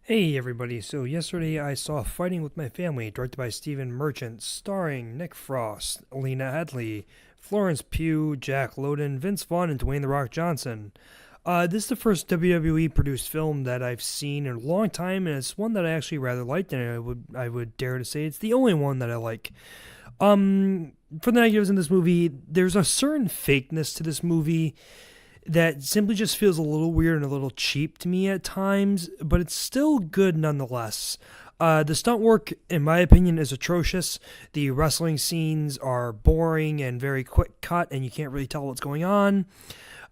Hey everybody, so yesterday I saw Fighting with My Family, directed by Stephen Merchant, starring Nick Frost, Lena Headey, Florence Pugh, Jack Lowden, Vince Vaughn, and Dwayne The Rock Johnson. This is the first WWE produced film that I've seen in a long time, and it's one that I actually rather liked, and I would dare to say it's the only one that I like. For the negatives in this movie, there's a certain fakeness to this movie that simply just feels a little weird and a little cheap to me at times, but it's still good nonetheless. The stunt work, in my opinion, is atrocious. The wrestling scenes are boring and very quick cut, and you can't really tell what's going on.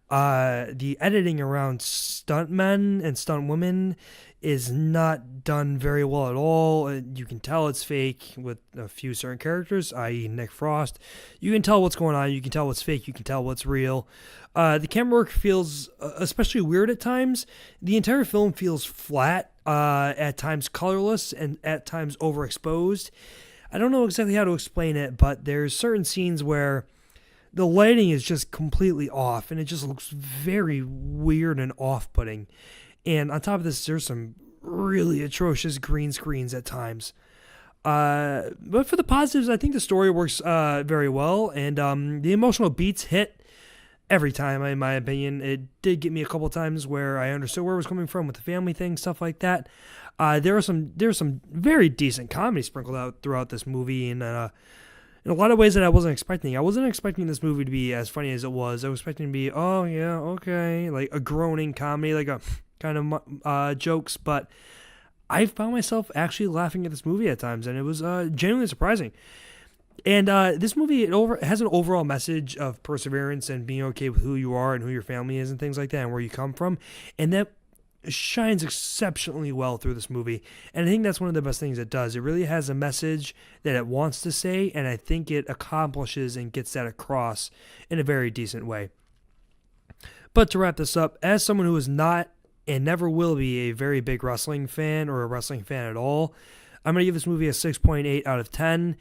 The editing around stuntmen and stunt women is not done very well at all. You can tell it's fake with a few certain characters, i.e., Nick Frost. You can tell what's going on. You can tell what's fake. You can tell what's real. The camera work feels especially weird at times. The entire film feels flat, at times colorless, and at times overexposed. I don't know exactly how to explain it, but there's certain scenes where the lighting is just completely off and it just looks very weird and off-putting. And on top of this, there's some really atrocious green screens at times. But for the positives, I think the story works very well, and the emotional beats hit every time. In my opinion, it did get me a couple times where I understood where it was coming from with the family thing, stuff like that. There's some very decent comedy sprinkled out throughout this movie, and in a lot of ways that I wasn't expecting. I wasn't expecting this movie to be as funny as it was. I was expecting to be, oh yeah, okay, like a groaning comedy, like a kind of jokes, but I found myself actually laughing at this movie at times, and it was genuinely surprising. And this movie has an overall message of perseverance and being okay with who you are and who your family is and things like that and where you come from, and that shines exceptionally well through this movie. And I think that's one of the best things it does. It really has a message that it wants to say, and I think it accomplishes and gets that across in a very decent way. But to wrap this up, as someone who is not and never will be a very big wrestling fan or a wrestling fan at all, I'm going to give this movie a 6.8 out of 10.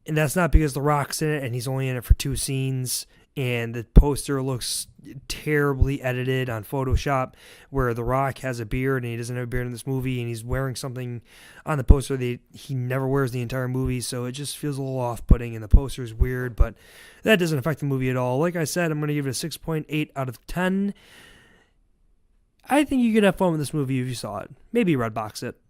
And that's not because The Rock's in it and he's only in it for two scenes. And the poster looks terribly edited on Photoshop, where The Rock has a beard and he doesn't have a beard in this movie, and he's wearing something on the poster that he never wears the entire movie, so it just feels a little off-putting, and the poster is weird, but that doesn't affect the movie at all. Like I said, I'm going to give it a 6.8 out of 10. I think you could have fun with this movie if you saw it. Maybe Redbox it.